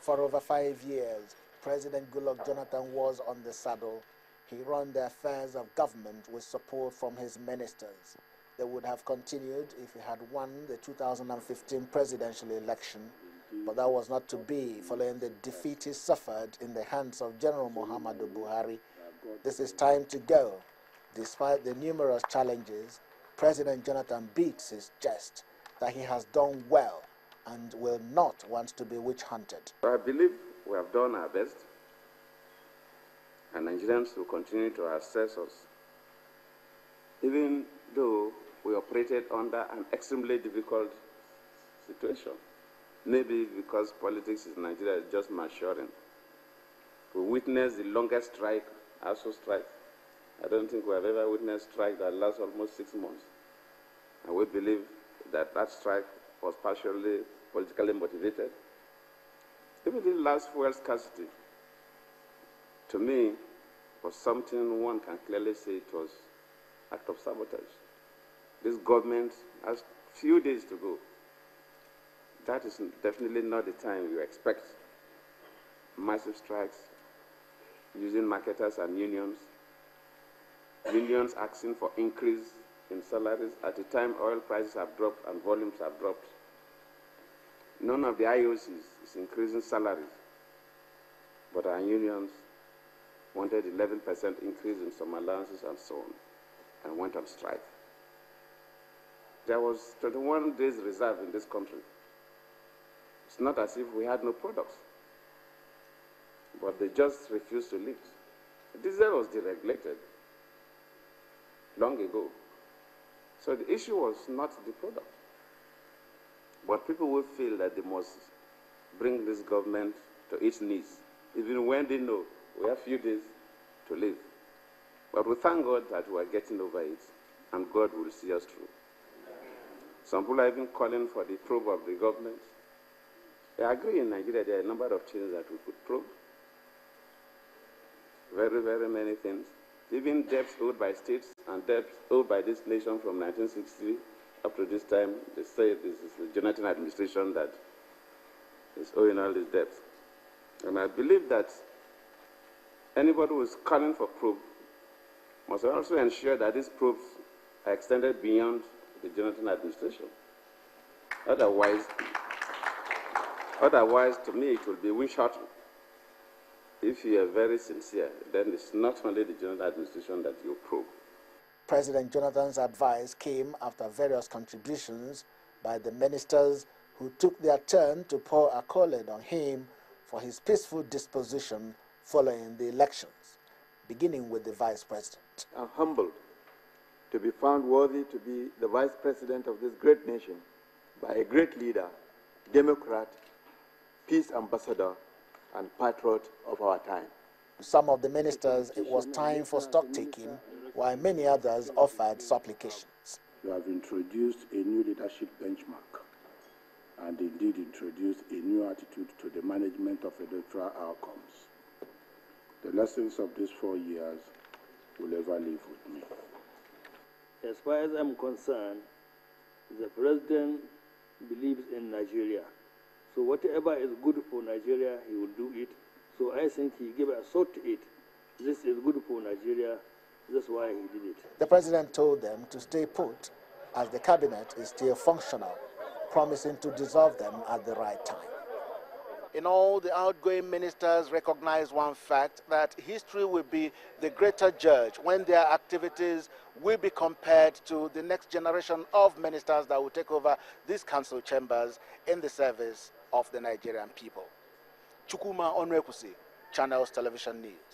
For over 5 years, President Goodluck Jonathan was on the saddle. He ran the affairs of government with support from his ministers. They would have continued if he had won the 2015 presidential election, but that was not to be following the defeat he suffered in the hands of General Muhammadu Buhari. This is time to go. Despite the numerous challenges, President Jonathan beats his chest that he has done well and will not want to be witch-hunted. I believe we have done our best, and Nigerians will continue to assess us, even though we operated under an extremely difficult situation. Maybe because politics in Nigeria is just maturing. We witnessed the longest strike, ASU strike. I don't think we have ever witnessed a strike that lasts almost 6 months. And we believe that that strike was partially politically motivated. Even the last fuel scarcity, to me, was something one can clearly say it was an act of sabotage. This government has few days to go. That is definitely not the time you expect massive strikes, using marketers and unions asking for increase in salaries at a time oil prices have dropped and volumes have dropped. None of the IOCs is increasing salaries, but our unions wanted 11% increase in some allowances and so on, and went on strike. There was 21 days reserve in this country. It's not as if we had no products, but they just refused to lift. Diesel was deregulated long ago. So the issue was not the product. But people will feel that they must bring this government to its knees, even when they know we have few days to live. But we thank God that we are getting over it, and God will see us through. Some people are even calling for the probe of the government. I agree in Nigeria there are a number of things that we could probe. Very, very many things. Even debts owed by states and debts owed by this nation from 1960 up to this time. They say this is the Jonathan administration that is owing all these debts. And I believe that anybody who is calling for probe must also ensure that these probes are extended beyond the Jonathan administration. Otherwise, to me, it will be witch-hunting. If you are very sincere, then it's not only the Jonathan administration that you probe. President Jonathan's advice came after various contributions by the ministers who took their turn to pour accolade on him for his peaceful disposition following the elections, beginning with the vice president. I'm humbled to be found worthy to be the vice president of this great nation by a great leader, Democrat, peace ambassador, and patriot of our time. Some of the ministers, it was time for stock-taking, while many others offered supplications. You have introduced a new leadership benchmark and indeed introduced a new attitude to the management of electoral outcomes. The lessons of these 4 years will ever live with me. As far as I'm concerned, the president believes in Nigeria. So whatever is good for Nigeria, he will do it. So I think he gave a thought to it. This is good for Nigeria. That's why he did it. The president told them to stay put as the cabinet is still functional, promising to dissolve them at the right time. In all, the outgoing ministers recognize one fact, that history will be the greater judge when their activities will be compared to the next generation of ministers that will take over these council chambers in the service of the Nigerian people. Chukwuma Onwekusi, Channels Television News.